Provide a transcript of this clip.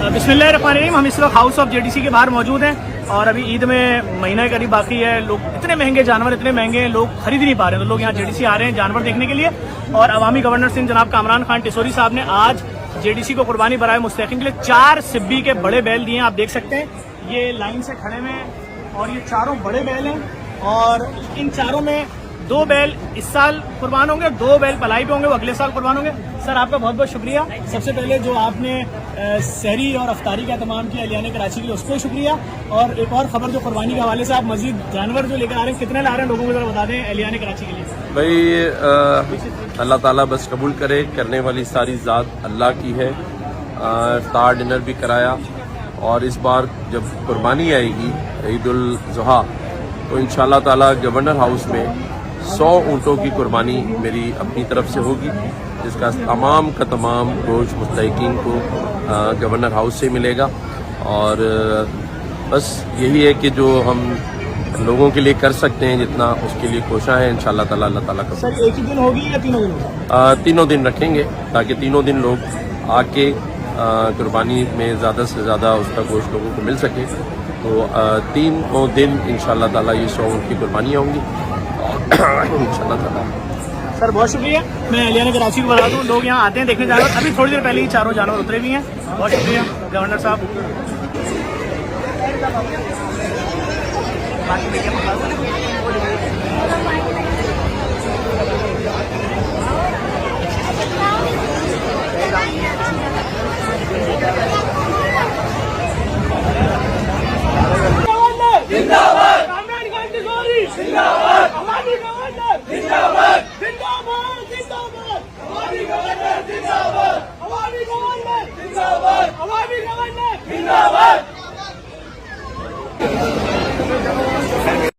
बिस्मिल्लाहिर्रहमानिर्रहीम। हम इस वक्त हाउस ऑफ जेडीसी के बाहर मौजूद हैं और अभी ईद में महीना करीब बाकी है। लोग इतने महंगे जानवर, इतने महंगे हैं, लोग खरीद नहीं पा रहे हैं। तो लोग यहाँ जेडीसी आ रहे हैं जानवर देखने के लिए। और अवामी गवर्नर सिंह जनाब कामरान खान टिसोरी साहब ने आज जेडीसी को कुर्बानी बराए मुस्तहिकीन के लिए 4 सिब्बी के बड़े बैल दिए हैं। आप देख सकते हैं ये लाइन से खड़े हुए हैं और ये चारों बड़े बैल हैं। और इन चारों में 2 बैल इस साल कुर्बान होंगे, 2 बैल पलाई पे होंगे, वो अगले साल कुर्बान होंगे। सर आपका बहुत बहुत शुक्रिया। सबसे पहले जो आपने सहरी और अफ्तारी का एहतमाम किया एलियाने कराची के लिए, उसको शुक्रिया। और एक और खबर जो कुर्बानी के हवाले से आप मजीद जानवर जो लेकर आ रहे हैं, कितने ला रहे हैं लोगों को जरा बता दें एलियाने कराची के लिए। भाई अल्लाह ताला बस कबूल करे, करने वाली सारी ज़ात अल्लाह की है। इफ्तार डिनर भी कराया और इस बार जब कुर्बानी आएगी ईद उल ज़ुहा तो इंशाअल्लाह ताला गवर्नर हाउस में 100 ऊँटों की कुर्बानी मेरी अपनी तरफ से होगी, जिसका तमाम का तमाम गोश्त मुस्तहिकीन को गवर्नर हाउस से मिलेगा। और बस यही है कि जो हम लोगों के लिए कर सकते हैं जितना, उसके लिए कोशिश है इंशाअल्लाह ताला अल्लाह ताला का। सर एक ही दिन होगी या तीनों दिन होगी? तीनों दिन रखेंगे ताकि तीनों दिन लोग आके कुर्बानी में ज़्यादा से ज़्यादा उसका गोश्त लोगों को मिल सके। तो तीनों दिन इंशाअल्लाह ताला ये 100 ऊँट की कुर्बानियाँ होंगी इंशाअल्लाह ताला। सर बहुत शुक्रिया। मैं एलियाने कराची को बता दूँ, लोग यहाँ आते हैं देखने जानवर। अभी थोड़ी देर पहले ही चारों जानवर उतरे भी हैं। बहुत शुक्रिया गवर्नर साहब। बाकी